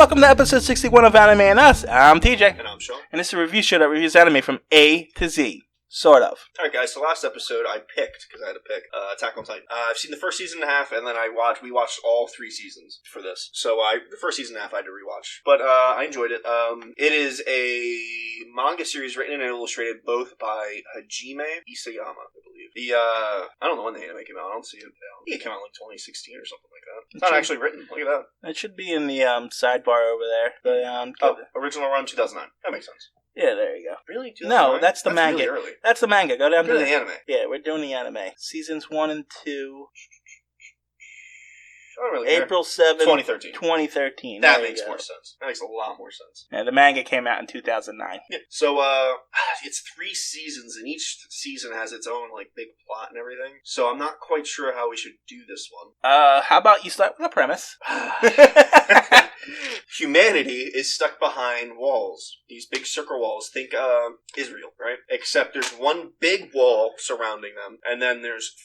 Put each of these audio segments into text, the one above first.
welcome to episode 61 of Anime and Us. I'm TJ. And I'm Sean. And this is a review show that reviews anime from A to Z. Sort of. Alright guys, so last episode I picked, because I had to pick, Attack on Titan. I've seen the first season and a half, and then we watched all 3 seasons for this. So the first season and a half I had to rewatch. But I enjoyed it. It is a manga series written and illustrated both by Hajime Isayama, I believe. I don't know when the anime came out, I don't see it. I think it came out in like 2016 or something like that. It's not actually written, look at that. It should be in the sidebar over there. But, original run 2009. That makes sense. Yeah, there you go. Really? No, that's the manga. Really early. That's the manga. Go down to the anime. Yeah, we're doing the anime. Seasons 1 and 2. I don't really April 7th, 2013. 2013. That makes more sense. That makes a lot more sense. Yeah, the manga came out in 2009. Yeah. So, it's 3 seasons, and each season has its own, like, big plot and everything. So I'm not quite sure how we should do this one. How about you start with a premise? Humanity is stuck behind walls. These big circle walls. Think Israel, right? Except there's one big wall surrounding them, and then there's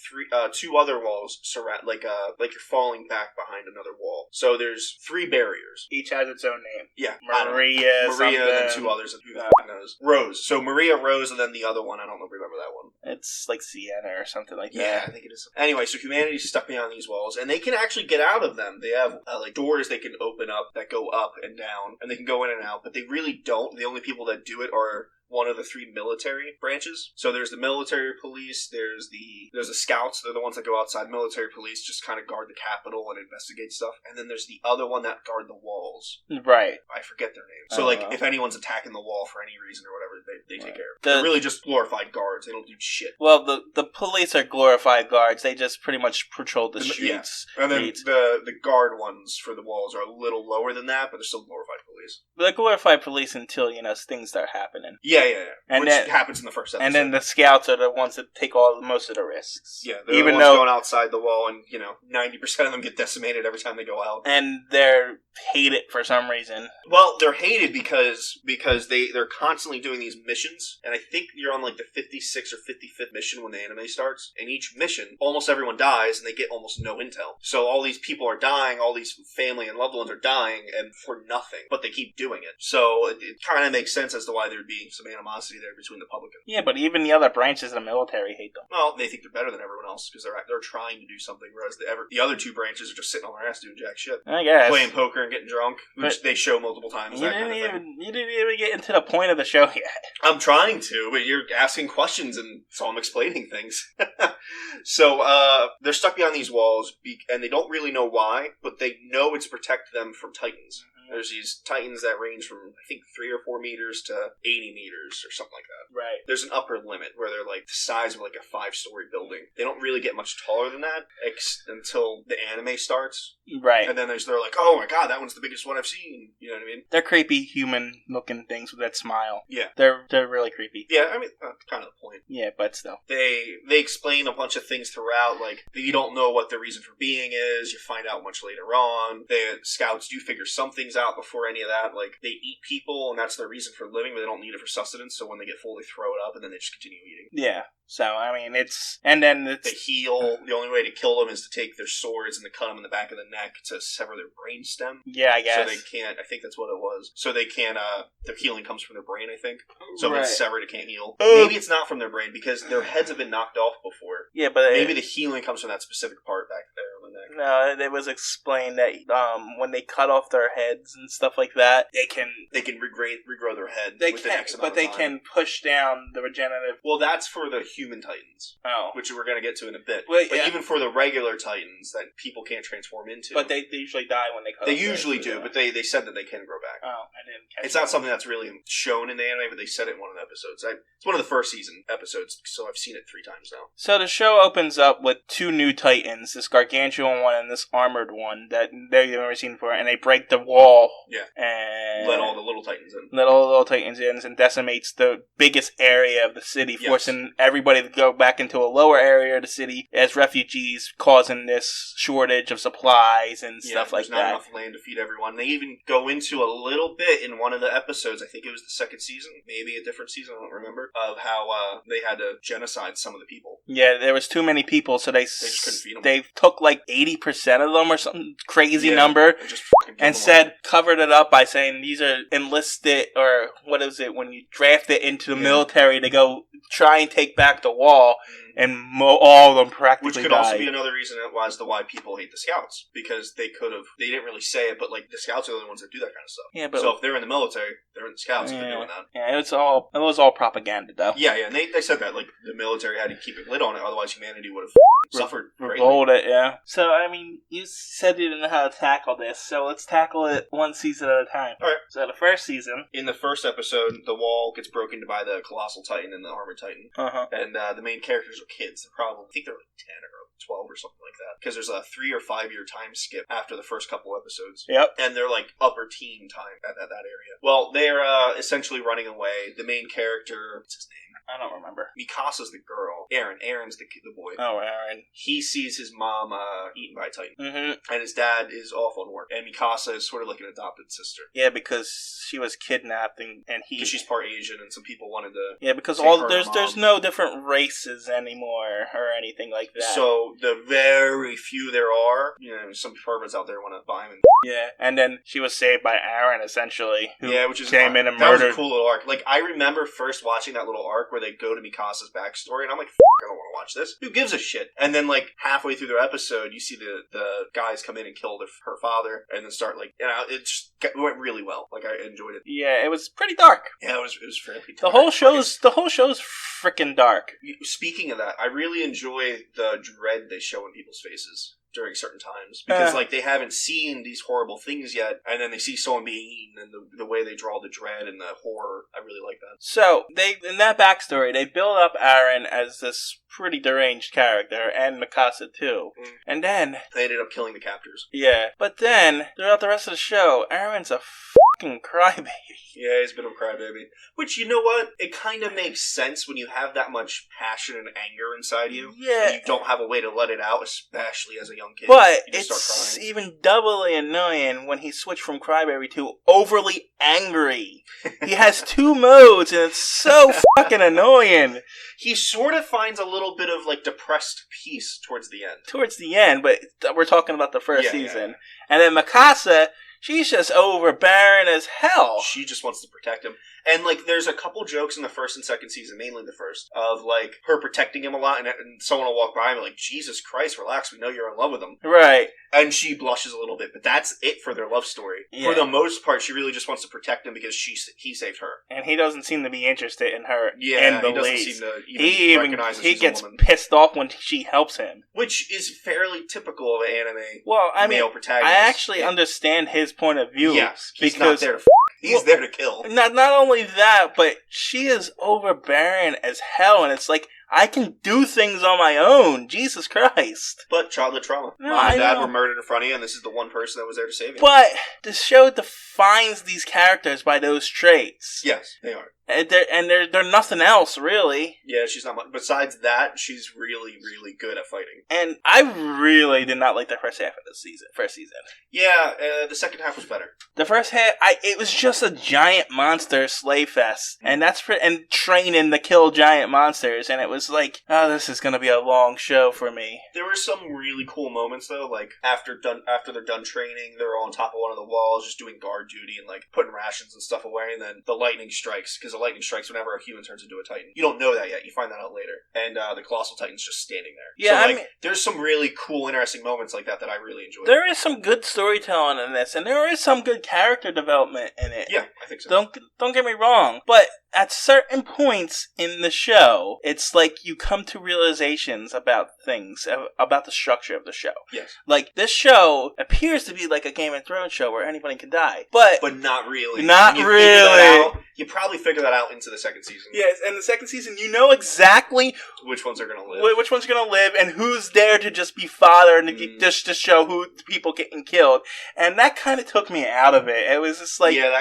2 other walls surround, like you're falling back behind another wall. So there's 3 barriers. Each has its own name. Yeah, Maria, and then 2 others. And who that knows? Rose. So Maria, Rose, and then the other one. I don't remember that one. It's like Sienna or something like that. Yeah, I think it is. Anyway, so humanity's stuck behind these walls, and they can actually get out of them. They have like doors they can open up that go up and down, and they can go in and out, but they really don't. The only people that do it are one of the 3 military branches. So there's the military police, there's the scouts, they're the ones that go outside. Military police just kind of guard the Capitol and investigate stuff. And then there's the other one that guard the walls. Right. I forget their name. So if anyone's attacking the wall for any reason or whatever, they take care of it. They're really just glorified guards. They don't do shit. Well, the police are glorified guards. They just pretty much patrol the streets. Yeah. And then the guard ones for the walls are a little lower than that, but they're still glorified police. They're glorified police until, things start happening. Yeah. And which happens in the first episode. And then the scouts are the ones that take most of the risks. Yeah, they're the ones going outside the wall, and 90% of them get decimated every time they go out. And they're hated for some reason. Well, they're hated because they're constantly doing these missions, and I think you're on like the 56th or 55th mission when the anime starts. And each mission, almost everyone dies, and they get almost no intel. So all these people are dying, all these family and loved ones are dying, and for nothing. But they keep doing it. So it kind of makes sense as to why there'd be some animosity there between the public. Yeah, but even the other branches of the military hate them. Well, they think they're better than everyone else because they're trying to do something, whereas the other 2 branches are just sitting on their ass doing jack shit. I guess. Playing poker and getting drunk, which they show multiple times. You didn't even get into the point of the show yet. I'm trying to, but you're asking questions, and so I'm explaining things. So they're stuck behind these walls, and they don't really know why, but they know it's to protect them from Titans. There's these Titans that range from, I think, 3 or 4 meters to 80 meters or something like that. Right. There's an upper limit where they're like the size of like a 5-story building. They don't really get much taller than that until the anime starts. Right. And then they're like, oh my god, that one's the biggest one I've seen. You know what I mean? They're creepy human-looking things with that smile. Yeah. They're really creepy. Yeah, I mean, that's kind of the point. Yeah, but still. They explain a bunch of things throughout, like, you don't know what the reason for being is, you find out much later on. The scouts do figure some things out before any of that. Like, they eat people, and that's their reason for living, but they don't need it for sustenance, so when they get full, they throw it up, and then they just continue eating. Yeah. So, I mean, they heal. The only way to kill them is to take their swords and to cut them in the back of the neck to sever their brain stem. Yeah, I guess. So they can't, I think that's what it was. So they can't, their healing comes from their brain, I think. So if it's severed, it can't heal. Maybe it's not from their brain, because their heads have been knocked off before. Yeah, but maybe the healing comes from that specific part back there on the neck. No, it was explained that when they cut off their heads and stuff like that, they can regrow their head. They can push down the regenerative. Well, that's for the human Titans. Oh, which we're going to get to in a bit. But even for the regular Titans that people can't transform into, but they usually die when they cut. They usually do, but they said that they can grow back. Oh, I didn't catch. It's not something that's really shown in the anime, but they said it in one of the episodes. It's one of the first season episodes, so I've seen it 3 times now. So the show opens up with 2 new Titans, this gargantuan one and this armored one that they've never seen before, and they break the wall. Yeah. And let all the little Titans in. Let all the little Titans in and decimates the biggest area of the city, forcing everybody to go back into a lower area of the city as refugees, causing this shortage of supplies and stuff like that. There's not enough land to feed everyone. They even go into a little bit in one of the episodes, I think it was the 2nd season, maybe a different season, I don't remember, of how they had to genocide some of the people. Yeah, there was too many people, so they just couldn't feed them. They took like 80% of them or some crazy number, and covered it up by saying these are enlisted, or what is it when you draft it into the military to go try and take back the wall, and all of them practically Which could died. also be another reason as to why people hate the Scouts, because they didn't really say it, but like the Scouts are the only ones that do that kind of stuff. Yeah, but so if they're in the military, they're in the Scouts if they're doing that. Yeah, it was all propaganda though. Yeah, and they said that like the military had to keep a lid on it, otherwise humanity would have suffered greatly. Revolted, yeah. So I mean, you said you didn't know how to tackle this, so let's tackle it one season at a time. All right. So the first season, in the first episode, the wall gets broken by the Colossal Titan and the Armored Titan, and the main characters are kids. They're probably, I think they're like 10 or 12 or something like that, because there's a 3 or 5 year time skip after the first couple episodes. Yep. And they're like upper teen time at that area. Well, they're essentially running away. The main character, what's his name? I don't remember. Mikasa's the girl. Aaron's the boy. Oh, Aaron. He sees his mom eaten by a Titan. Mm-hmm. And his dad is off on work. And Mikasa is sort of like an adopted sister. Yeah, because she was kidnapped and he... Because she's part Asian and some people wanted to... Yeah, because there's no different races anymore or anything like that. So the very few there are, some perverts out there want to buy them. Yeah, and then she was saved by Aaron, essentially. Who which is came in and that murdered. That was a cool little arc. Like, I remember first watching that little arc where they go to Mikasa's backstory, and I'm like, I don't want to watch this. Who gives a shit? And then, like, halfway through their episode, you see the guys come in and kill her father, and then start, like, it just went really well. Like, I enjoyed it. Yeah, it was pretty dark. Yeah, it was fairly dark. The whole show's freaking dark. Speaking of that, I really enjoy the dread they show in people's faces during certain times, because like they haven't seen these horrible things yet, and then they see someone being eaten, and the way they draw the dread and the horror, I really like that. So in that backstory, they build up Aaron as this pretty deranged character, and Mikasa too, and then they ended up killing the captors. Yeah, but then throughout the rest of the show, Aaron's a fucking crybaby. Yeah, he's a bit of a crybaby. Which, you know what? It kind of makes sense when you have that much passion and anger inside you. Yeah. And you don't have a way to let it out, especially as a young kid. But it's even doubly annoying when he switched from crybaby to overly angry. He has 2 modes, and it's so fucking annoying. He sort of finds a little bit of, like, depressed peace towards the end. Towards the end, but we're talking about the first season. Yeah. And then Mikasa... she's just overbearing as hell. She just wants to protect him. And, like, there's a couple jokes in the first and second season, mainly the first, of, like, her protecting him a lot, and someone will walk by and be like, Jesus Christ, relax, we know you're in love with him. Right. And she blushes a little bit, but that's it for their love story. Yeah. For the most part, she really just wants to protect him because he saved her. And he doesn't seem to be interested in her in the least. He doesn't seem to even recognize he gets pissed off when she helps him. Which is fairly typical of an anime male protagonist. I actually understand his point of view. Yes, he's not there to he's there to kill. Not only that, but she is overbearing as hell, and it's like, I can do things on my own. Jesus Christ. But childhood trauma. No, Mom and Dad were murdered in front of you, and this is the one person that was there to save you. But the show defines these characters by those traits. Yes, they are. And they're nothing else, really. Yeah, she's not much. Besides that, she's really, really good at fighting. And I really did not like the first half of the first season. Yeah, the second half was better. The first half, it was just a giant monster slay fest. And and training to kill giant monsters. And it was like, oh, this is going to be a long show for me. There were some really cool moments, though. Like, after they're done training, they're all on top of one of the walls, just doing guard duty and, like, putting rations and stuff away. And then the lightning strikes, because the lightning strikes whenever a human turns into a Titan. You don't know that yet. You find that out later. And the Colossal Titan's just standing there. Yeah, so, there's some really cool, interesting moments like that I really enjoyed. There is some good storytelling in this, and there is some good character development in it. Yeah, I think so. Don't get me wrong, but at certain points in the show, it's like you come to realizations about things, about the structure of the show. Yes. Like, this show appears to be like a Game of Thrones show where anybody can die. But not really. Not really. You probably figure that out into the second season. Yes, and the second season, you know exactly which ones are going to live. Which one's going to live, and who's there to just be father and just to show who people getting killed. And that kind of took me out of it. It was just like... Yeah,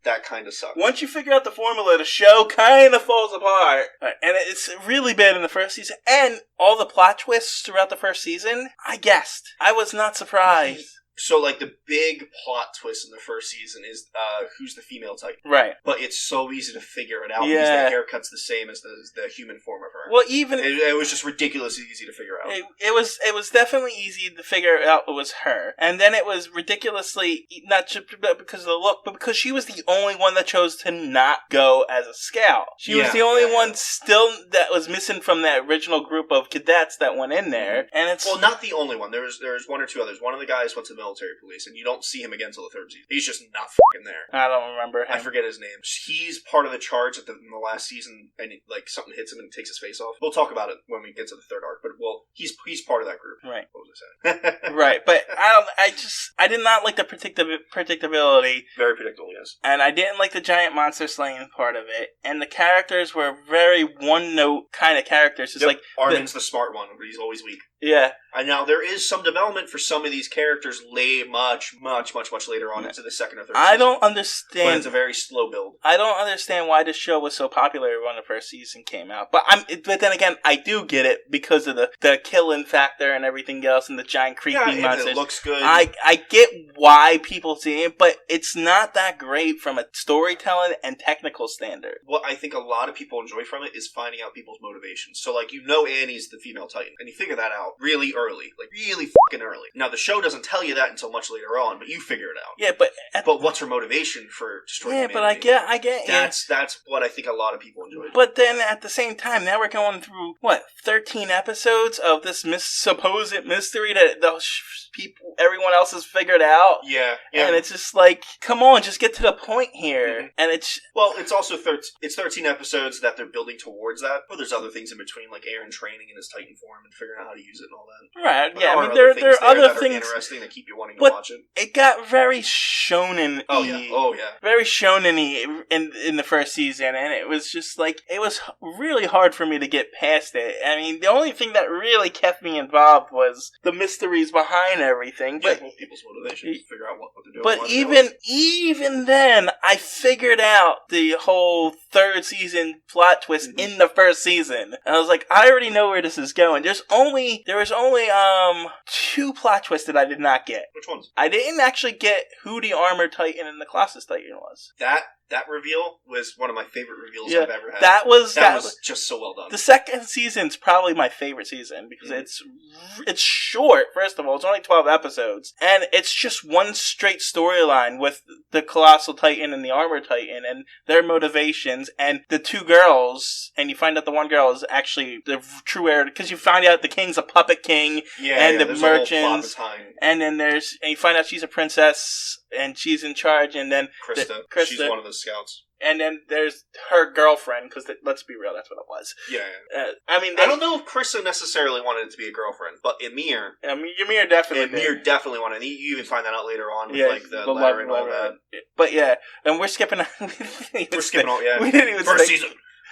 that kind of sucks. Once you figure out the formula, the show kind of falls apart. And it's really bad in the first season. And all the plot twists throughout the first season, I guessed. I was not surprised. So, like, the big plot twist in the first season is who's the female Titan. Right. But it's so easy to figure it out because the haircut's the same as the human form of her. Well, even it was just ridiculously easy to figure out. It was definitely easy to figure out it was her, and then it was ridiculously not just because of the look, but because she was the only one that chose to not go as a scout. She was the only one still that was missing from that original group of cadets that went in there, and it's not the only one. There's one or two others. One of the guys went to the military police, and you don't see him again until the third season. He's just not fucking there. I don't remember him. I forget his name. He's part of the charge in the last season, and something hits him and takes his face off. We'll talk about it when we get to the third arc, but he's part of that group. Right. What was I saying? Right, but I did not like the predictability. Very predictable, yes. And I didn't like the giant monster slaying part of it. And the characters were very one-note kind of characters. It's like Armin's the smart one, but he's always weak. Yeah. And now there is some development for some of these characters much later on into the second or third season. I don't understand. But it's a very slow build. I don't understand why this show was so popular when the first season came out. But then again, I do get it because of the killing factor and everything else and the giant creepy monsters. It looks good. I get why people see it, but it's not that great from a storytelling and technical standard. What I think a lot of people enjoy from it is finding out people's motivations. So, Annie's the female Titan, and you figure that out really early. Really fucking early. Now, the show doesn't tell you that until much later on, but you figure it out. Yeah, but what's her motivation for destroying humanity? Yeah, but I get That's what I think a lot of people enjoy. But then, at the same time, now we're going through, 13 episodes of this supposed mystery that everyone else has figured out? Yeah. And it's just like, come on, just get to the point here. Mm-hmm. And it's... Well, it's also 13 episodes that they're building towards that, but there's other things in between, like Aaron training in his Titan form and figuring out how to use it and all that. Right, but yeah, I mean, there are other things interesting that keep you wanting to watch it. It got very shonen-y. Oh, yeah. Very shonen-y in the first season, and it was just like, it was really hard for me to get past it. I mean, the only thing that really kept me involved was the mysteries behind everything. But people's motivations, figure out what they're doing. But even then, I figured out the whole third season plot twist in the first season. And I was like, I already know where this is going. There was only 2 plot twists that I did not get. Which ones? I didn't actually get who the Armored Titan and the Colossus Titan was. That reveal was one of my favorite reveals I've ever had. That was just so well done. The second season's probably my favorite season because it's short. First of all, it's only 12 episodes, and it's just one straight storyline with the Colossal Titan and the Armored Titan and their motivations, and the 2 girls. And you find out the one girl is actually the true heir because you find out the king's a puppet king, and the merchants, and then you find out she's a princess. And she's in charge, and then Krista. She's one of the scouts. And then there's her girlfriend, because let's be real, that's what it was. Yeah. I mean, I don't know if Krista necessarily wanted it to be a girlfriend, but Ymir definitely wanted it. You even find that out later on with the letter and all that. But yeah, and we're skipping. We're skipping all. Yeah, we didn't even first season.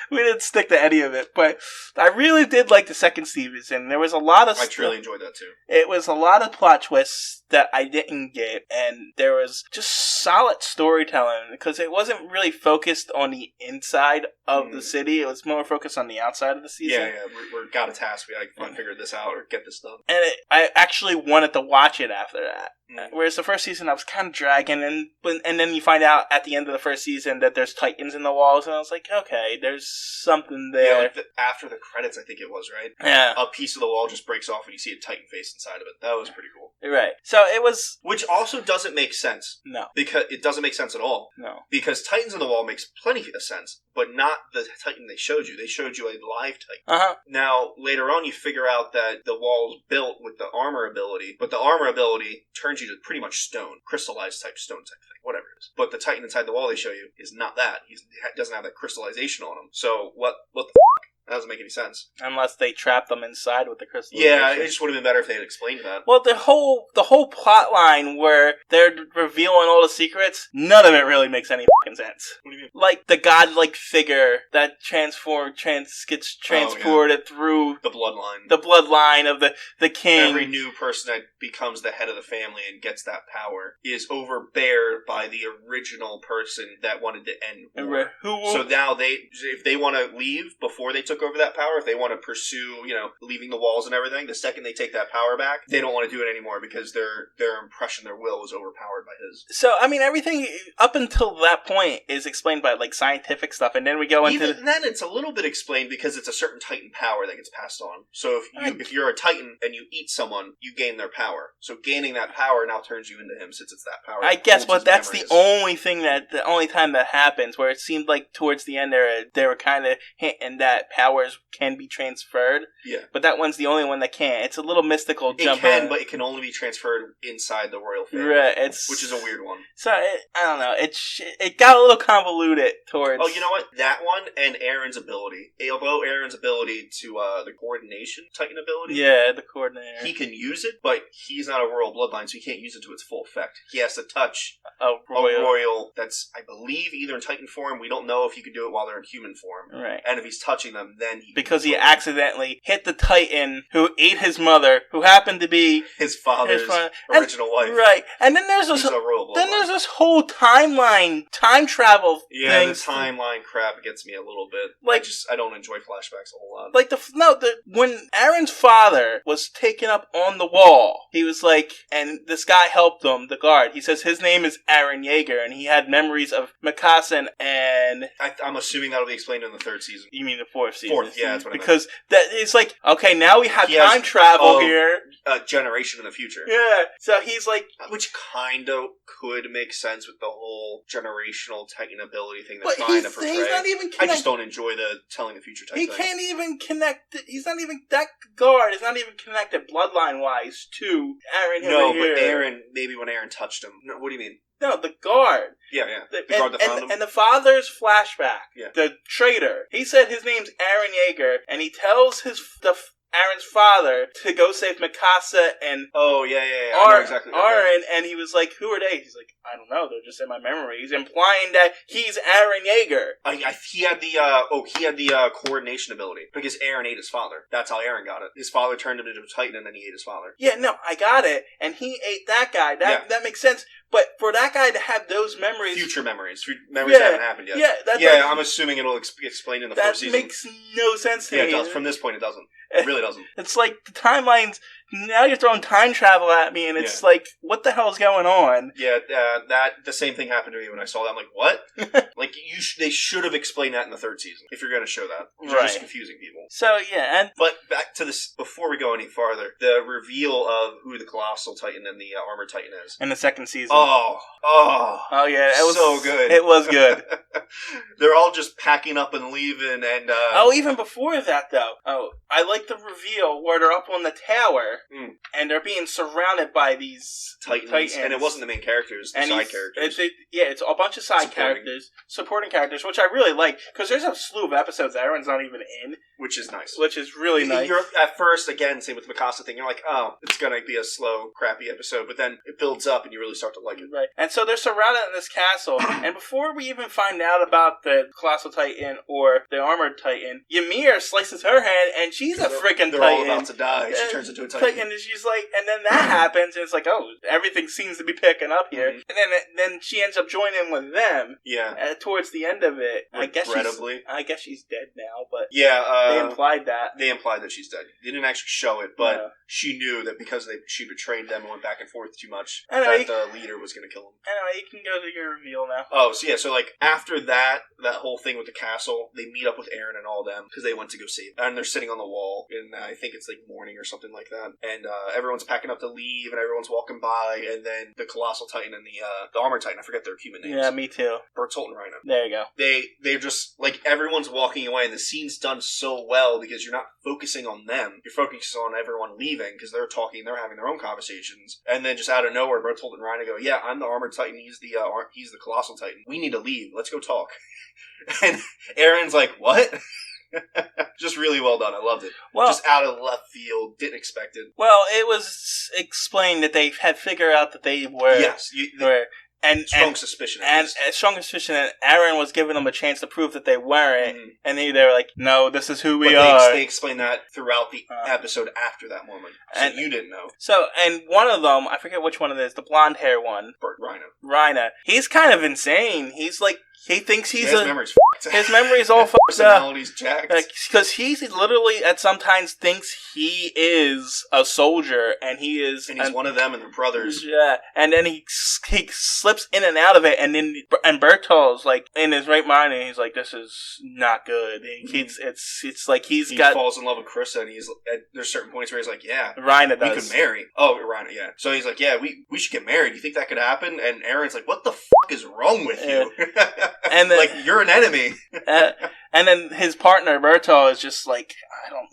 We didn't stick to any of it, but I really did like the second season. There was a lot of I truly enjoyed that too. It was a lot of plot twists that I didn't get, and there was just solid storytelling because it wasn't really focused on the inside of the city. It was more focused on the outside of the season. Yeah. We got a task. We want to figure this out or get this done. And I actually wanted to watch it after that. Whereas the first season I was kind of dragging, and then you find out at the end of the first season that there's Titans in the walls, and I was like, okay, there's something there. Yeah, after the credits, I think it was, right? Yeah. A piece of the wall just breaks off and you see a Titan face inside of it. That was pretty cool. Right. So it was... Which also doesn't make sense. No. Because it doesn't make sense at all. No. Because Titans in the wall makes plenty of sense, but not the Titan they showed you. They showed you a live Titan. Uh-huh. Now, later on, you figure out that the wall's built with the armor ability, but the armor ability turns you to pretty much stone. Crystallized type stone type thing. Whatever it is. But the Titan inside the wall they show you is not that. He doesn't have that crystallization on him. So, what the f***? That doesn't make any sense. Unless they trap them inside with the crystallization. Yeah, it just would have been better if they had explained that. Well, the whole plot line where they're revealing all the secrets, none of it really makes any fucking sense. What do you mean? Like the godlike figure that gets transported through the bloodline. The bloodline of the king. Every new person that becomes the head of the family and gets that power is overbeared by the original person that wanted to end war. So now if they want to leave before they took took over that power, if they want to pursue, leaving the walls and everything, the second they take that power back, they don't want to do it anymore because their impression, their will was overpowered by his. So, I mean, everything up until that point is explained by, like, scientific stuff, and then we go into... Even then, it's a little bit explained because it's a certain Titan power that gets passed on. So if you're a Titan and you eat someone, you gain their power. So gaining that power now turns you into him since it's that power. I guess, but that's the only time that happens, where it seemed like towards the end they were kind of hinting that powers can be transferred. Yeah. But that one's the only one that can't. It's a little mystical jump. It can, but it can only be transferred inside the royal family. Right, which is a weird one. So, I don't know. It got a little convoluted towards... Oh, you know what? That one and Aaron's ability. Although Aaron's ability to, the coordination Titan ability. Yeah, the coordinator. He can use it, but he's not a royal bloodline, so he can't use it to its full effect. He has to touch a royal that's, I believe, either in Titan form. We don't know if he can do it while they're in human form. Right. And if he's touching them, then he... Because he accidentally hit the Titan who ate his mother, who happened to be... his father's original wife. Right. And then there's this whole time travel thing. The timeline crap gets me a little bit. Like, I don't enjoy flashbacks a whole lot. Like, when Aaron's father was taken up on the wall, he was like, and this guy helped him, the guard. He says his name is Eren Yeager, and he had memories of Mikasa and... I'm assuming that'll be explained in the third season. You mean the fourth season? Fourth, yeah, that's what I meant. Because it's like, okay, now we have time travel here. A generation in the future. Yeah. So he's like... Which kind of could make sense with the whole generational Titan ability thing they're trying to portray. He's not even connected. I just don't enjoy the telling the future type thing. He can't even connect... He's not even... That guard is not even connected bloodline-wise to Eren. No, but Eren... Maybe when Eren touched him... No, what do you mean? No, the guard. Yeah. The guard that found him. And the father's flashback. Yeah. The traitor. He said his name's Eren Yeager, and he tells Aaron's father to go save Mikasa and I know exactly Aaron, and he was like, who are they? He's like, I don't know, they're just in my memory. He's implying that he's Eren Yeager. He had the coordination ability because Eren ate his father. That's how Eren got it. His father turned him into a Titan and then he ate his father. Yeah, no, I got it. And he ate that guy. That makes sense. But for that guy to have those memories... Future memories that haven't happened yet. Yeah, I'm assuming it'll be explained in the first season. That makes no sense to me. Yeah, it does. From this point, it doesn't. It really doesn't. It's like the timelines... Now you're throwing time travel at me, and it's like, what the hell is going on? Yeah, the same thing happened to me when I saw that. I'm like, what? Like, they should have explained that in the third season, if you're going to show that. You're just confusing people. So, yeah, But back to this, before we go any farther, the reveal of who the Colossal Titan and the Armored Titan is. In the second season. Oh, yeah, it was so good. It was good. They're all just packing up and leaving, and... even before that, though. I like the reveal where they're up on the tower, and they're being surrounded by these Titans. And it wasn't the main characters, the side characters. It's a bunch of supporting characters, which I really like, because there's a slew of episodes that everyone's not even in. Which is nice. Which is really nice. You're, at first, again, same with the Mikasa thing, you're like, oh, it's going to be a slow, crappy episode, but then it builds up and you really start to like it. Right. And so they're surrounded in this castle, and before we even find out about the Colossal Titan or the Armored Titan, Ymir slices her hand, and she's a freaking Titan. They're all about to die. She turns into a Titan. And she's like, and then that happens, and it's like, oh, everything seems to be picking up here. Mm-hmm. And then she ends up joining with them. Yeah. Towards the end of it. Regrettably. I guess she's dead now, but yeah, they implied that. They implied that she's dead. They didn't actually show it, but she knew that because she betrayed them and went back and forth too much, that the leader was going to kill him. Anyway, you can go to your reveal now. Oh, so like after that whole thing with the castle, they meet up with Eren and all them because they went to go save them. And they're sitting on the wall, and I think it's like morning or something like that. And everyone's packing up to leave, and everyone's walking by, and then the Colossal Titan and the Armored Titan, I forget their human names. Yeah, me too. Bertolt and Reina. There you go. They're just, like, everyone's walking away, and the scene's done so well because you're not focusing on them. You're focusing on everyone leaving because they're talking, they're having their own conversations. And then just out of nowhere, Bertolt and Reina go, yeah, I'm the Armored Titan, he's the Colossal Titan. We need to leave. Let's go talk. And Eren's like, what? Just really well done. I loved it. Well, just out of left field. Didn't expect it. Well, it was explained that they had figured out that they were... Yes. Strong suspicion. And strong suspicion, and Eren was giving them a chance to prove that they weren't. Mm-hmm. And they were like, no, this is who we are. They explained that throughout the episode after that moment. So and you didn't know. So, and one of them, I forget which one it is, the blonde hair one. Reina. He's kind of insane. He's like, he thinks he's his memory's fucked. His memory's all fucked up. Personality's jacked. Because he's literally at sometimes thinks he is a soldier, and he is, and he's one of them, and they're brothers. Yeah, and then he slips in and out of it, and then Bertolt's like in his right mind, and he's like, "This is not good." And it's like he falls in love with Carissa, and there's certain points where he's like, "Yeah, Rhaina does. We could marry." Oh, Rhaina, yeah. So he's like, "Yeah, we should get married. You think that could happen?" And Aaron's like, "What the fuck is wrong with you?" And then, like, you're an enemy. And then his partner Bertol is just like,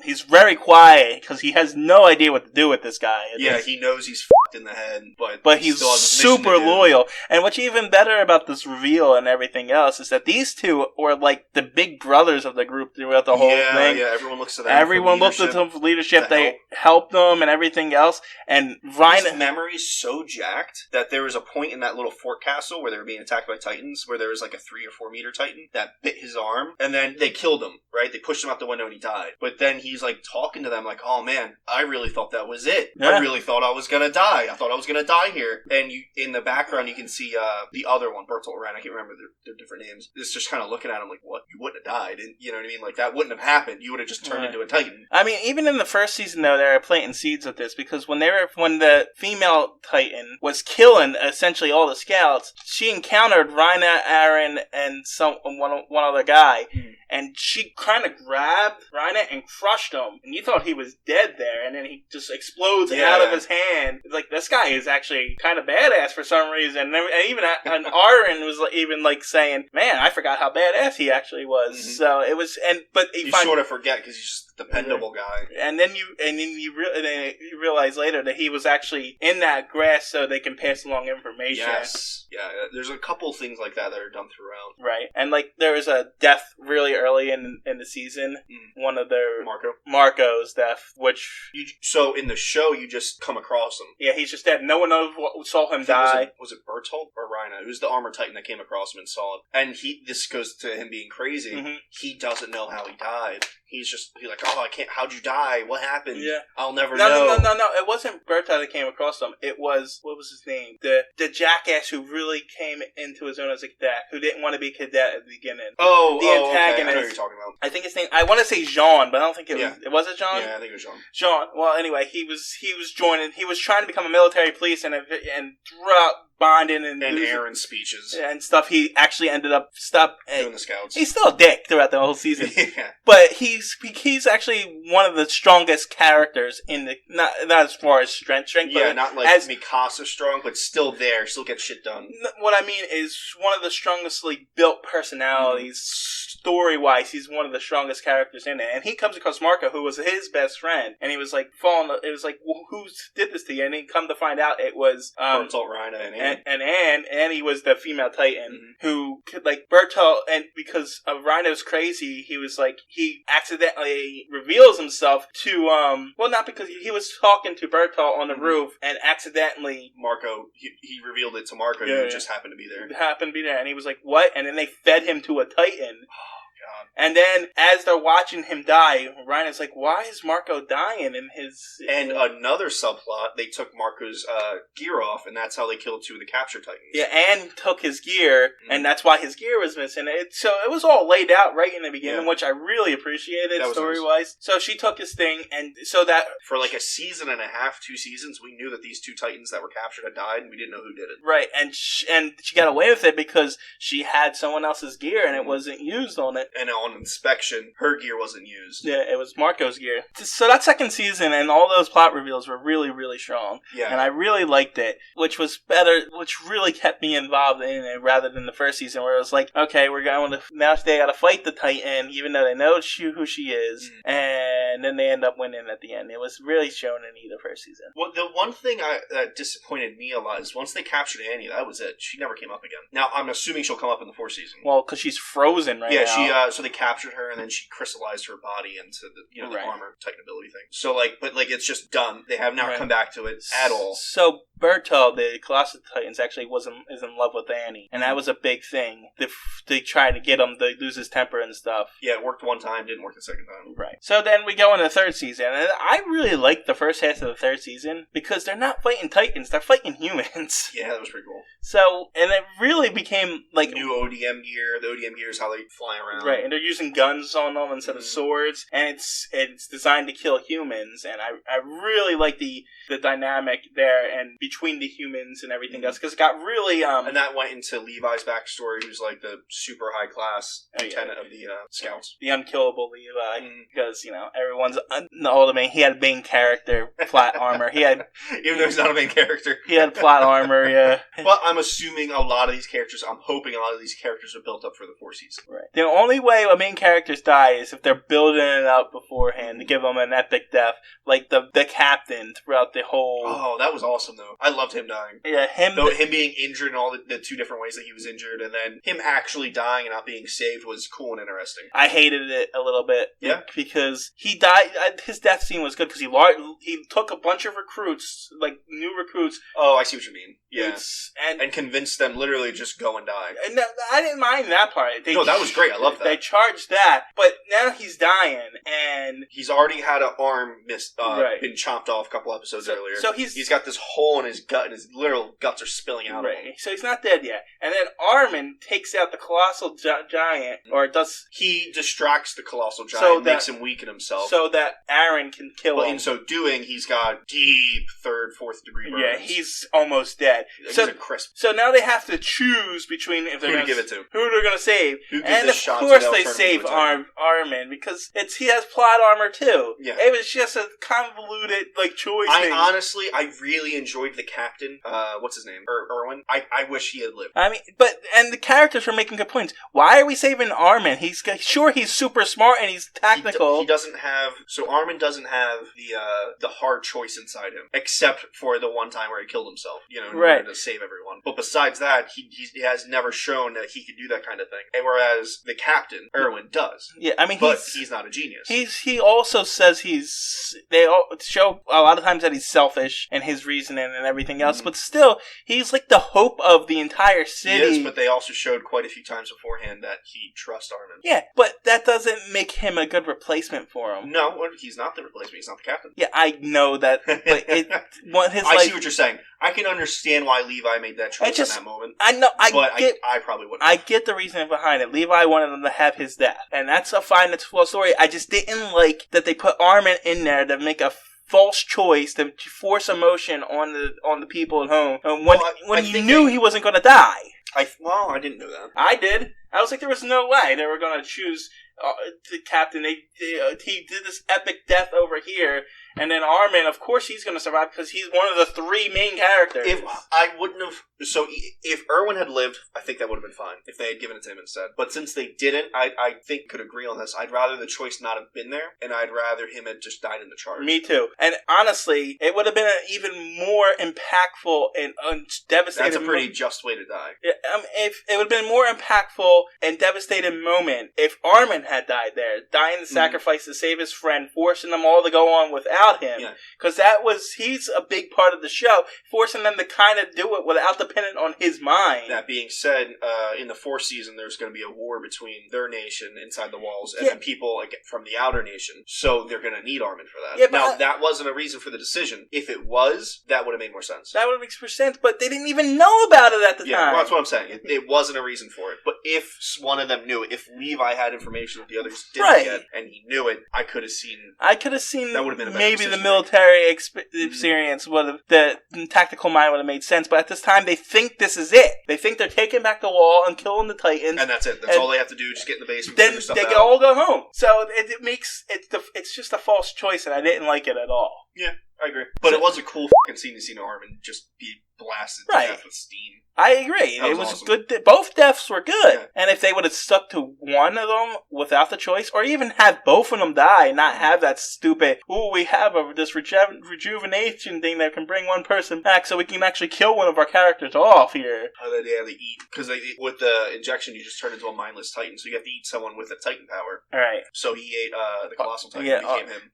he's very quiet because he has no idea what to do with this guy. Yeah, he knows he's fucked in the head, but he's super loyal. And what's even better about this reveal and everything else is that these two were like the big brothers of the group throughout the whole thing. Yeah, everyone looks to them. Everyone looked at them for leadership. They helped them and everything else. And Rhaina, his memory's so jacked that there was a point in that little fort castle where they were being attacked by Titans, where there was like a 3 or 4 meter Titan that bit his arm, and then they killed him, right? They pushed him out the window and he died. But then he's like talking to them like, "Oh man, I really thought that was it. Yeah. I really thought I was gonna die. I thought I was gonna die here." And in the background you can see the other one, Bertolt or Rhaina, I can't remember their different names. It's just kind of looking at him like, "What? You wouldn't have died." And you know what I mean? Like, that wouldn't have happened. You would have just turned into a Titan. I mean, even in the first season though, they were planting seeds of this, because when the female Titan was killing essentially all the scouts, she encountered Rhaina, Aaron, and one other guy. Mm-hmm. And she kind of grabbed Rhaina and crushed him. And you thought he was dead there. And then he just explodes out of his hand. It's like, this guy is actually kind of badass for some reason. And even Aaron was even like saying, "Man, I forgot how badass he actually was." Mm-hmm. So it was, but you sort of forget because he's just a dependable guy. And then you realize later that he was actually in that grass so they can pass along information. Yes. Yeah, there's a couple things like that are done throughout. Right. And like there was a death really early in the season. One of their Marco's death, which so in the show you just come across him. Yeah, he's just dead. No one saw him die. Was it Bertolt or Rhaina? It was the armor Titan that came across him and saw him. And this goes to him being crazy. Mm-hmm. He doesn't know how he died. He's like, "Oh, I can't. How'd you die? What happened? Yeah, I'll never know." No. It wasn't Bertolt that came across him. It was, what was his name? The jackass who really came into his own as a cadet, who didn't want to be a cadet at the beginning. The antagonist. Okay. I know what you're talking about. I think his name. I want to say Jean, but I don't think it was. Was it Jean? Yeah, I think it was Jean. Jean. Well, anyway, he was joining. He was trying to become a military police, and throughout bonding and Aaron's speeches and stuff, he actually ended up doing the scouts. He's still a dick throughout the whole season. Yeah. But he's actually one of the strongest characters in the not as far as strength. Yeah, but not like as Mikasa strong, but still still gets shit done. What I mean is one of the strongestly built personalities. Story-wise, he's one of the strongest characters in it. And he comes across Marco, who was his best friend, and he was like, it was like, well, who did this to you? And he come to find out it was Bertolt, Rhaina, and Anne. And Annie was the female Titan who, like, Bertolt, and because Rhino's crazy, he was like, he accidentally reveals himself to, not because he was talking to Bertolt on the roof, and accidentally Marco, he revealed it to Marco, who just happened to be there. And he was like, "What?" And then they fed him to a Titan. And then, as they're watching him die, Rhaina's like, "Why is Marco dying?" And another subplot, they took Marco's gear off, and that's how they killed 2 of the captured Titans. Yeah, Anne took his gear, and that's why his gear was missing. So it was all laid out right in the beginning, which I really appreciated story-wise. Nice. So she took his thing, and so that... For like a season and a half, 2 seasons, we knew that these 2 Titans that were captured had died, and we didn't know who did it. Right, and she got away with it because she had someone else's gear, and it wasn't used on it. And on inspection, her gear wasn't used. Yeah, it was Marco's gear. So that second season and all those plot reveals were really, really strong. Yeah. And I really liked it, which was better, which really kept me involved in it rather than the first season where it was like, okay, now they gotta fight the Titan, even though they know who she is, and then they end up winning at the end. It was really shown in the first season. Well, the one thing that disappointed me a lot is once they captured Annie, that was it. She never came up again. Now, I'm assuming she'll come up in the 4th season. Well, because she's frozen now. Yeah, so they captured her and then she crystallized her body into the armor Titan ability thing. So but it's just done. They have not come back to it at all. So Berto, the Colossal Titans, actually is in love with Annie, and that was a big thing. They tried to get him to lose his temper and stuff. Yeah, it worked one time, didn't work the second time. Right. So then we go into the third season, and I really liked the first half of the third season because they're not fighting Titans, they're fighting humans. Yeah, that was pretty cool. So, and it really became like new ODM gear. The ODM gear is how they fly around. Right, and they're using guns on them instead of swords, and it's designed to kill humans, and I really like the dynamic there and between the humans and everything else, because it got really and that went into Levi's backstory, who's like the super high class lieutenant of the scouts, the unkillable Levi, because everyone's the ultimate. He had main character plot armor. He had even though he's not a main character, he had plot armor. Yeah, but I'm assuming a lot of these characters. I'm hoping a lot of these characters are built up for the fourth season. Right. The only way a main characters die is if they're building it up beforehand to give them an epic death, like the captain throughout the whole. Oh, that was awesome though. I loved him dying. Yeah, him being injured and all the two different ways that he was injured, and then him actually dying and not being saved was cool and interesting. I hated it a little bit. Yeah, because he died. His death scene was good because he took a bunch of recruits, like new recruits. Oh, I see what you mean. Yeah, and convinced them literally just go and die. No, I didn't mind that part. No, that was great. I love that. They charged that, but now he's dying, and he's already had an arm been chopped off a couple episodes earlier. So he's got this hole in his gut, and his literal guts are spilling out. Right. So he's not dead yet. And then Armin takes out the Colossal Giant, or does he distracts the Colossal Giant, makes him weaken himself, so that Aaron can kill him. In so doing, he's got deep third, fourth degree burns. Yeah, he's almost dead. He's a crisp. So now they have to choose between if they're who to give it to, who they're going to save, and of course they save Armin because he has plot armor too. Yeah, it was just a convoluted choice. I really enjoyed the captain. What's his name? Erwin. I wish he had lived. I mean, and the characters were making good points. Why are we saving Armin? He's super smart and he's tactical. He doesn't have. So Armin doesn't have the hard choice inside him, except for the one time where he killed himself. In order to save everyone. But besides that, he has never shown that he could do that kind of thing. And whereas the captain Erwin does. Yeah, I mean, he's not a genius. He also says they all show a lot of times that he's selfish and his reasoning and everything else, but still, he's like the hope of the entire city. He is, but they also showed quite a few times beforehand that he trusts Armin. Yeah, but that doesn't make him a good replacement for him. No, he's not the replacement. He's not the captain. Yeah, I know that, but I see what you're saying. I can understand why Levi made that choice in that moment. I know. I probably wouldn't. I get the reason behind it. Levi wanted him to have his death, and that's a fine, it's a full story. I just didn't like that they put Armin in there to make a false choice to force emotion on the people at home when you knew he wasn't going to die. I didn't know that. I did. I was like, there was no way they were going to choose the captain. He did this epic death over here. And then Armin, of course, he's going to survive because he's one of the three main characters. If Erwin had lived, I think that would have been fine if they had given it to him instead. But since they didn't, I think could agree on this. I'd rather the choice not have been there, and I'd rather him had just died in the charge. Me too. And honestly, it would have been an even more impactful and devastating. That's a pretty just way to die. If it would have been more impactful and devastating moment if Armin had died there, dying to sacrifice to save his friend, forcing them all to go on without him, because he's a big part of the show, forcing them to kind of do it without depending on his mind. That being said, in the fourth season, there's going to be a war between their nation inside the walls and then people from the outer nation, so they're going to need Armin for that. Now, that wasn't a reason for the decision. If it was, that would have made more sense. That would have made more sense, but they didn't even know about it at the time. Well, that's what I'm saying. It wasn't a reason for it. But if one of them knew it, if Levi had information that the others didn't get, and he knew it, I could have seen that would have been a better maybe the military experience would have, the tactical mind would have made sense, but at this time they think this is it. They think they're taking back the wall and killing the Titans, and that's it. That's all they have to do. Just get in the basement. Then they can all go home. So it's just a false choice, and I didn't like it at all. Yeah, I agree. But it was a cool fucking scene to see Armin just be blasted to death with steam. I agree. It was awesome. Good. Both deaths were good. And if they would have stuck to one of them without the choice, or even have both of them die and not have that stupid, we have this rejuvenation thing that can bring one person back so we can actually kill one of our characters off here. They eat. Because with the injection, you just turn into a mindless Titan, so you have to eat someone with a Titan power. Right. So he ate the Colossal Titan and became him.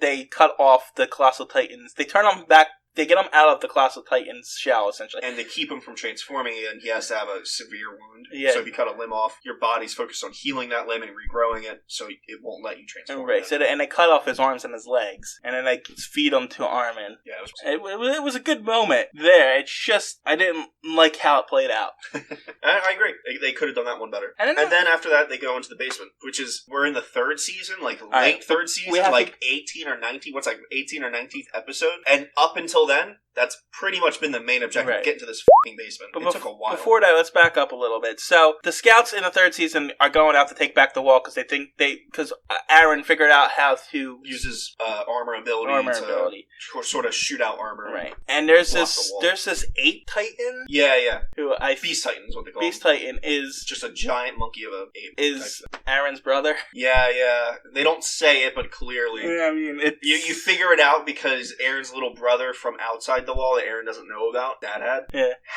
They cut off the Colossal Titans. They turn them back they get him out of the Colossal Titan's shell, essentially. And they keep him from transforming, and he has to have a severe wound. Yeah. So if you cut a limb off, your body's focused on healing that limb and regrowing it, so it won't let you transform. Right. So and they cut off his arms and his legs, and then they feed him to Armin. Yeah, it was a good moment there. It's just I didn't like how it played out. I agree. They could have done that one better. And then after that, they go into the basement, which is we're in the third season, like late third season, like 18 or 19. What's like 18 or 19th episode? And up until then, that's pretty much been the main objective, get into this fucking basement. But it took a while. Before that, let's back up a little bit. So, the scouts in the third season are going out to take back the wall because because Aaron figured out how to... use his armor ability to sort of shoot out armor. Right. And there's this ape titan. Yeah. Who Beast Titan is what they call Beast him. Titan is... just a giant monkey of an ape. Is Aaron's brother. Yeah. They don't say it, but clearly. Yeah, I mean, you figure it out because Aaron's little brother from outside the wall that Aaron doesn't know about,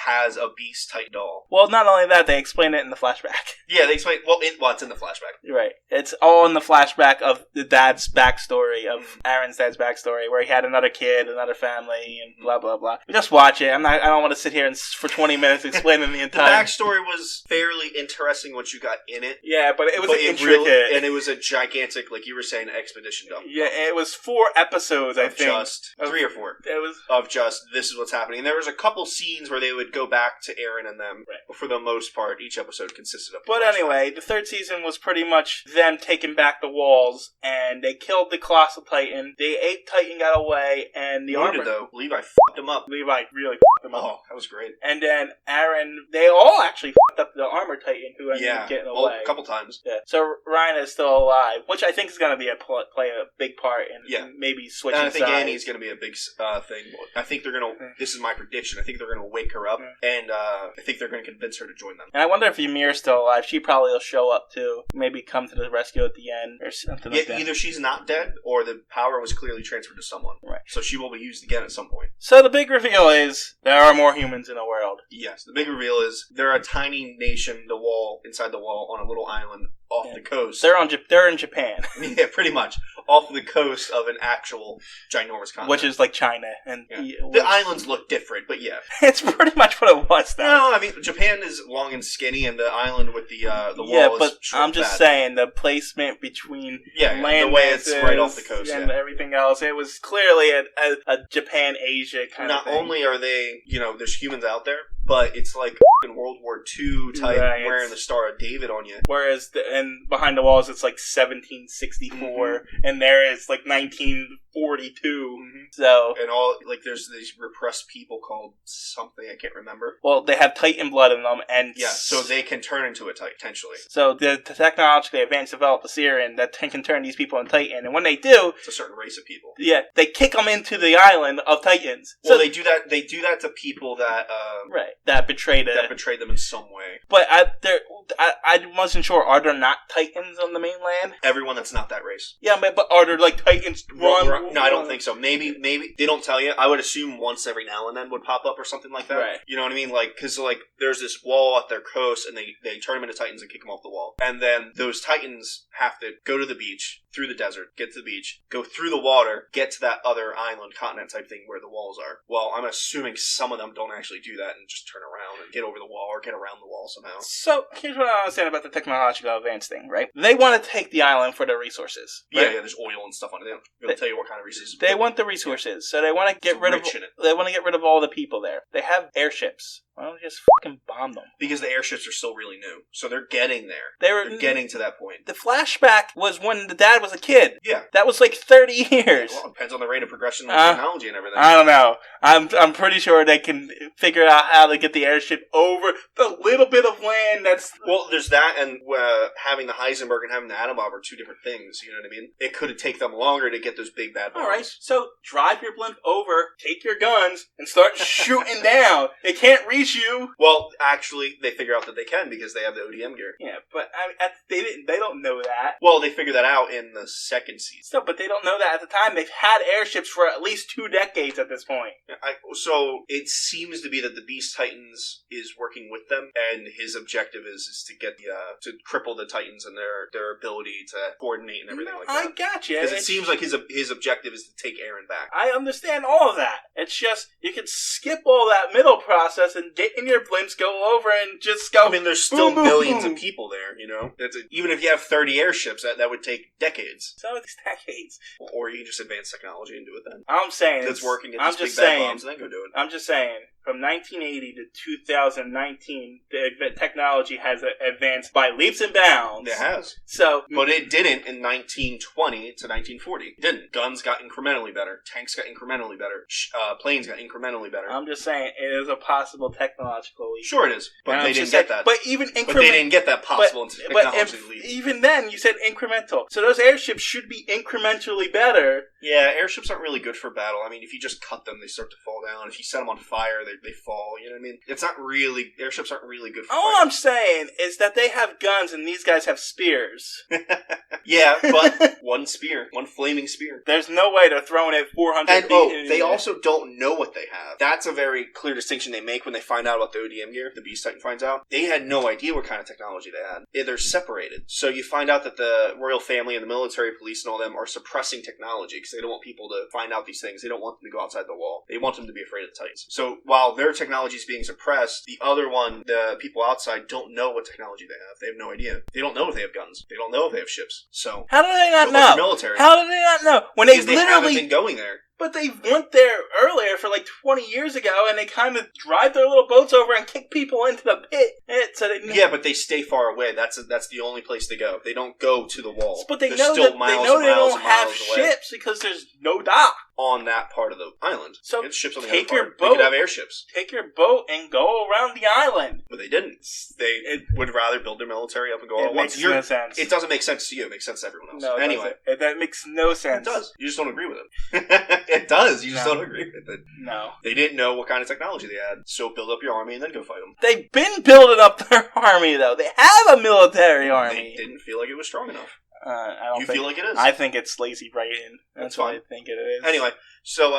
has a Beast Titan doll. Well, not only that, they explain it in the flashback. Yeah, they explain. It's in the flashback. Right. It's all in the flashback of the dad's backstory, of Aaron's dad's backstory, where he had another kid, another family, and blah blah blah. Just watch it. I don't want to sit here and for 20 minutes explaining the entire. The backstory was fairly interesting once you got in it. Yeah, but it was intricate, and it was a gigantic, like you were saying, expedition dump. Yeah, it was 4 episodes, I think. Just 3 or 4. It was of just this is what's happening. And there was a couple scenes where they would go back to Aaron and them. Right. But for the most part, each episode consisted of. But anyway, the third season was pretty much them taking back the walls, and they killed the Colossal Titan. The Ape Titan got away, and the armor. Though Levi fucked him up. Levi really fucked him up. Oh, that was great. And then Aaron, they all actually fucked up the armor Titan, who ended up getting away a couple times. Yeah. So Ryan is still alive, which I think is going to be play a big part in maybe switching. And I think sides. Annie's going to be a big thing. I think they're going to. This is my prediction. I think they're going to wake her up, and I think they're going to convince her to join them. And I wonder if Ymir's still alive. She probably will show up too. Maybe come to the rescue at the end or something like that. Either she's not dead, or the power was clearly transferred to someone. Right. So she will be used again at some point. So the big reveal is there are more humans in the world. Yes. The big reveal is they're a tiny nation. Inside the wall on a little island off the coast. They're in Japan. Yeah, pretty much off the coast of an actual ginormous continent, which is like China, and the islands look different, but it's pretty much what it was. Though. No, I mean Japan is long and skinny, and the island with the wall. Yeah, but is short I'm just saying the placement between the land way it's right off the coast and everything else. It was clearly a Japan Asia kind of thing. Not only are they, there's humans out there, but it's like in World War II type wearing the Star of David on you. Whereas and behind the walls it's like 1764, and there is like 1942. So and all there's these repressed people called something I can't remember. Well, they have Titan blood in them, and so they can turn into a Titan potentially. So the technologically advanced developed a serum that can turn these people into Titan, and when they do, it's a certain race of people. Yeah, they kick them into the island of Titans. Well, they do that. They do that to people that that betrayed them in some way. But I wasn't sure. Are there not Titans on the mainland? Everyone that's not that race. Yeah, but are there like Titans run? No, I don't think so. Maybe they don't tell you. I would assume once every now and then would pop up or something like that. Right. You know what I mean? Because there's this wall at their coast, and they turn them into Titans and kick them off the wall, and then those Titans have to go to the beach, through the desert, get to the beach, go through the water, get to that other island continent type thing where the walls are. Well, I'm assuming some of them don't actually do that and just turn around and get over the wall or get around the wall somehow. So here's what I understand about the technological advance thing, right? They want to take the island for the resources. Right? Yeah, there's oil and stuff on it. They'll tell you what kind of resources. They want the resources, so they want to get rid of. They want to get rid of all the people there. They have airships. Why don't we just fucking bomb them? Because the airships are still really new, so they're getting there. They're getting to that point. The flashback was when the dad was a kid. Yeah, that was like 30 years. Well, it depends on the rate of progression of technology and everything. I don't know. I'm pretty sure they can figure out how to get the airship over the little bit of land that's. Well, there's that, and having the Heisenberg and having the atom bomb are two different things. You know what I mean? It could take them longer to get those big bad bombs. All right, so drive your blimp over, take your guns, and start shooting down. It can't reach you. Well, actually, they figure out that they can because they have the ODM gear. Yeah, but at They don't know that. Well, they figured that out in the second season. So, but they don't know that at the time. They've had airships for at least 2 decades at this point. So it seems to be that the Beast Titans is working with them, and his objective is to get to cripple the Titans and their ability to coordinate and everything like that. I got you. Because it seems like his objective is to take Eren back. I understand all of that. It's just you can skip all that middle process and get in your blimps, go over, and just go. I mean, there's still boom, billions boom. of people there. You know, even if you have 30 airships, that would take decades. So it's decades. Or you can just advance technology and do it then. I'm saying it's working. I'm these just big bad saying. bombs and then go do it. I'm just saying. From 1980 to 2019, the technology has advanced by leaps and bounds. It has. So, but it didn't in 1920 to 1940. It didn't. Guns got incrementally better. Tanks got incrementally better. Planes got incrementally better. I'm just saying it is a possible technological leap. Sure, it is. But they didn't get that. But even But they didn't get that possible technological leap. Even then, you said incremental. So those airships should be incrementally better. Yeah, airships aren't really good for battle. I mean, if you just cut them, they start to fall down. If you set them on fire, they fall. You know what I mean? It's not really... Airships aren't really good for All fighting. I'm saying is that they have guns and these guys have spears. Yeah, but one spear. One flaming spear. There's no way they're throwing it 400 and, feet. They also don't know what they have. That's a very clear distinction they make when they find out about the ODM gear. The Beast Titan finds out. They had no idea what kind of technology they had. They're separated. So you find out that the royal family and the military police and all them are suppressing technology because they don't want people to find out these things. They don't want them to go outside the wall. They want them to be afraid of the Titans. So while their technology is being suppressed, the other one, the people outside, don't know what technology they have. They have no idea. They don't know if they have guns. They don't know if they have ships. So how do they not know? Military. How do they not know? When because they haven't literally been going there. But they went there earlier for like 20 years ago, and they kind of drive their little boats over and kick people into the pit. Yeah, but they stay far away. That's the only place they go. They don't go to the wall. But they They're know still that miles they know and they miles don't and have miles away ships because there's no dock on that part of the island. So it's ships on the take other your part. boat. They could have airships. Take your boat and go around the island. But they didn't. They would rather build their military up and go all at once. It makes no sense. It doesn't make sense to you. It makes sense to everyone else. No, anyway, that makes no sense. It does. You just don't agree with it. It does. You just don't agree with it. No. They didn't know what kind of technology they had, so build up your army and then go fight them. They've been building up their army, though. They have a military army. They didn't feel like it was strong enough. I don't feel like it is? I think it's lazy writing. That's what fine. I think it is. Anyway, so,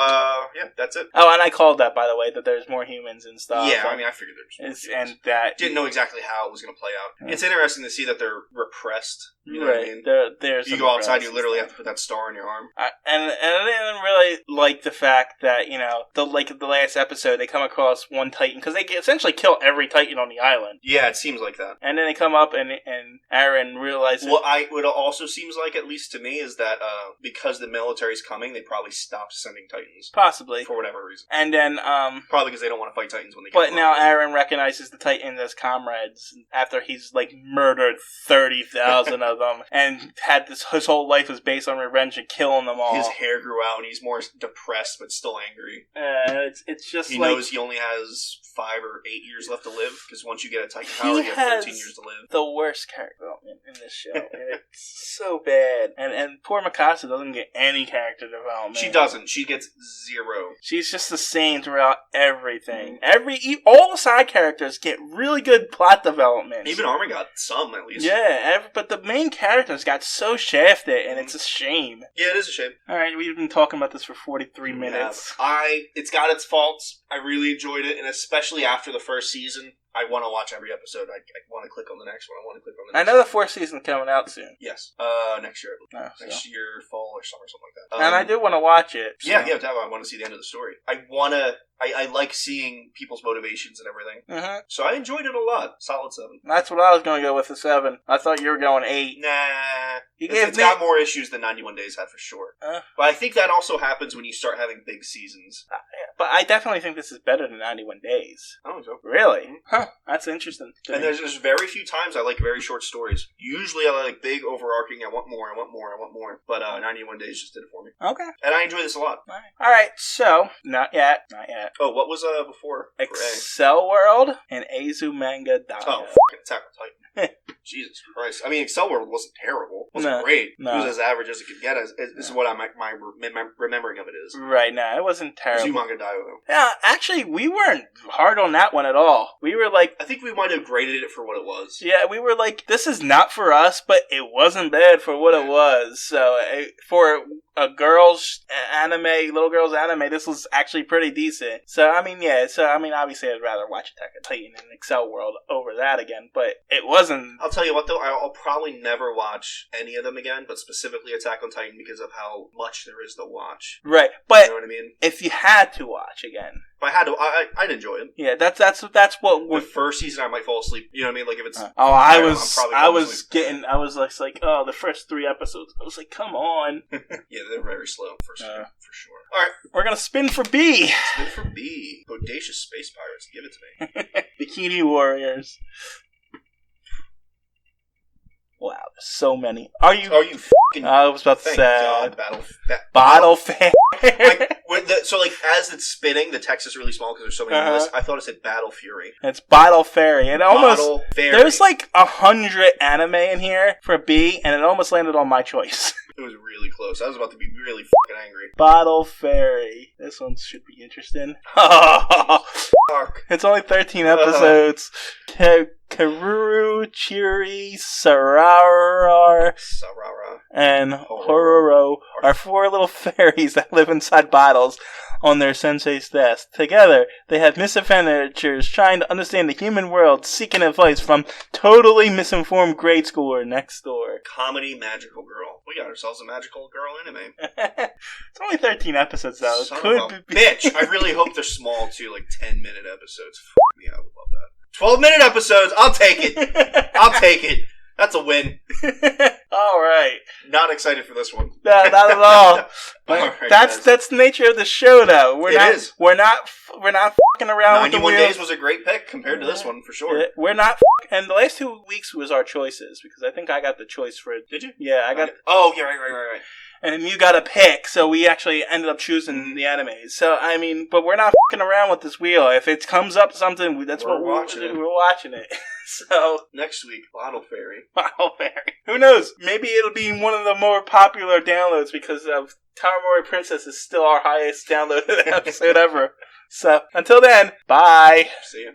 yeah, that's it. Oh, and I called that, by the way, that there's more humans and stuff. Yeah, I mean, I figured there's and that... Didn't know exactly how it was going to play out. Yeah. It's interesting to see that they're repressed. You know what I mean? There's you go outside, you literally have to put that star on your arm. And I didn't really like the fact that, you know, the last episode, they come across one Titan, because they essentially kill every Titan on the island. Yeah, it seems like that. And then they come up and Eren realizes... What also seems like, at least to me, is that because the military's coming, they probably stopped sending Titans. Possibly. For whatever reason. And then... probably because they don't want to fight Titans when they get But now Eren recognizes the Titans as comrades after he's, like, murdered 30,000 of them and had his whole life was based on revenge and killing them all. His hair grew out and he's more depressed but still angry. It's just he knows he only has 5 or 8 years left to live, because once you get a Titan power, you have 13 years to live. The worst character development in this show. And it's so bad. And poor Mikasa doesn't get any character development. She doesn't. She gets 0. She's just the same throughout everything. All the side characters get really good plot development. Even Armin got some, at least. Yeah, but the main characters got so shafted, and it's a shame. Yeah, it is a shame. Alright, we've been talking about this for 43 minutes. It's got its faults. I really enjoyed it, and especially after the first season, I want to watch every episode. I want to click on the next one. I know the 4th season's coming out soon. Yes. Next year. Next year, fall or summer, something like that. And I do want to watch it. So. Yeah, I want to see the end of the story. I like seeing people's motivations and everything. Mm-hmm. So I enjoyed it a lot. Solid 7. That's what I was going to go with, the 7. I thought you were going 8. Nah. It's got more issues than 91 Days had, for sure. But I think that also happens when you start having big seasons. Yeah. But I definitely think this is better than 91 Days. I don't think so. Really? Mm-hmm. Huh. That's interesting. And there's very few times I like very short stories. Usually I like big, overarching, I want more. But 91 Days just did it for me. Okay. And I enjoy this a lot. Alright, so, not yet. Oh, what was before? Excel World and Azumanga Daioh. Oh, fucking Attack on Titan. Jesus Christ. I mean, Excel World wasn't terrible. It wasn't No, great. no. It was as average as it could get. This is what my remembering of it is. Right, no, it wasn't terrible. Uzumaki Daioh. Yeah, actually, we weren't hard on that one at all. We were like... I think we might have graded it for what it was. Yeah, we were like, this is not for us, but it wasn't bad for what it was. So, for a girl's anime, little girl's anime, this was actually pretty decent. So, I mean, yeah, obviously I'd rather watch Attack on Titan and Excel World over that again, but it wasn't... I'll tell you what, though, I'll probably never watch any of them again, but specifically Attack on Titan because of how much there is to watch. Right, but you know what I mean? If you had to watch again... If I had to, I'd enjoy it. Yeah, that's what... The first season I might fall asleep, you know what I mean? Like, if it's... I was like, oh, the first 3 episodes. I was like, come on. Yeah, they're very slow, for sure. Alright. We're gonna spin for B. Spin for B. Bodacious Space Pirates. Give it to me. Bikini Warriors. Wow, there's so many. Are you fucking... I was about to say... God, Battle Fair. So, as it's spinning, the text is really small because there's so many lists. I thought it said Battle Fury. It's Battle Fairy. It almost... Battle Fairy. There's like 100 anime in here for B, and it almost landed on my choice. It was really close. I was about to be really fucking angry. Battle Fairy. This one should be interesting. It's only 13 episodes. Karuru, Chiri, Sarara, and Hororo are 4 little fairies that live inside bottles on their sensei's desk. Together, they have misadventures trying to understand the human world, seeking advice from totally misinformed grade schooler next door. Comedy magical girl. We got ourselves a magical girl anime. It's only 13 episodes, though. Bitch! I really hope they're small, too, like 10-minute episodes. F*** me, I would love that. 12-minute episodes! I'll take it! I'll take it! That's a win. All right. Not excited for this one. No, not at all. Right, that's the nature of the show, though. We're not fucking around with the 91 Days was a great pick compared to this one, for sure. We're not and the last 2 weeks was our choices, because I think I got the choice for it. Did you? Yeah, I got... Oh, yeah, right. And you got a pick, so we actually ended up choosing the animes. So, I mean, but we're not fucking around with this wheel. If it comes up something, that's what we're watching. We're watching it. So next week, Bottle Fairy. Bottle Fairy. Who knows? Maybe it'll be one of the more popular downloads because of Taramori Princess is still our highest downloaded episode ever. So until then, bye. See ya.